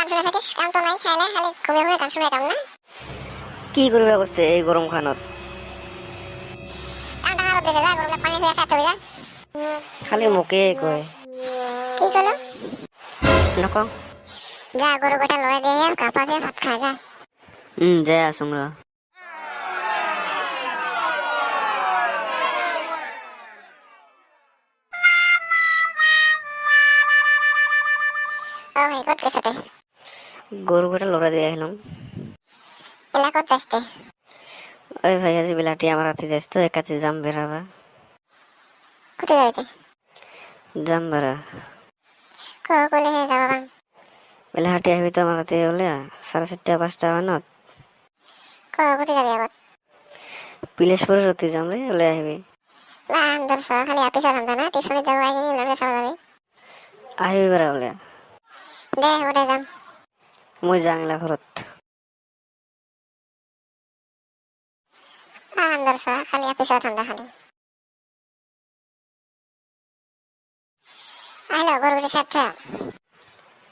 শুনে থাকিস, কাম তো নাই, খাইলে খালি ঘুমিয়ে ঘুমিয়ে গান শুনে কাম না। কি করবে অবস্থা এই গরম খানত? কামটা হারত দিতে যা, গরুগুলো পানি ফিরে সাথে যা। খালি মুখে কয় কি করলো? নকও। যা গরু গোটা লড়াই দিয়ে কাপা দিয়ে ভাত খা যা। যাই আসুন রা। ও ভাই কত গেছে? গরু গোটা লড়া দিয়ে আহিলাম। এলা কত যাচ্ছে? ওই ভাই আজি বিলাটি আমার হাতে যাইস তো একাতে জাম বেরাবা। কোথায় যাইতে? জাম বেরা কলে হে যাবা বাং? বেলা হাঁটি আহিবি তো আমার হাতে হলে 4:30-5টা মানত কোথায় যাবি আবার? পিলেশপুরের রতি যাম রে, ওলে আহিবি। বান ধরছ, খালি অফিসে থামতা না, টিউশনে যাবো আগে নি লগে সব যাবি। আহিবি বেড়া ওলে। দে ওরে যাম। মই যাংলা ঘরত। বান ধরছ, খালি অফিসে থামতা খালি। আইলো গরুগুলি সাথে।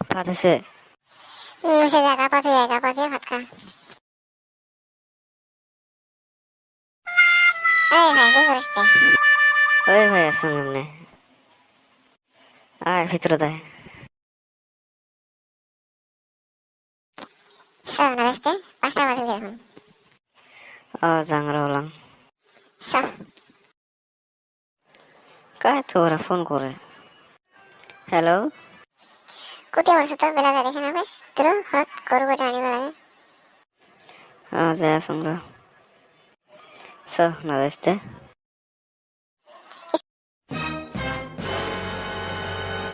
ভাত আছে? সে যা কাপা দিয়ে ভাত খা। এই ভাই কি করিস তুই? ওই ভাই আসুন এমনি আয় ভিতরে দেয়। সব না দেখতে 5টা বাজে এখন। জাংরা হলাম। সব কায় তো ওরা ফোন করে। হ্যালো, কোথায় বলছো তো বেলা দেখে না বেশ তোর হঠাৎ গরু গোটা আনিবে লাগে। যাই আসুন রা। না দেখতে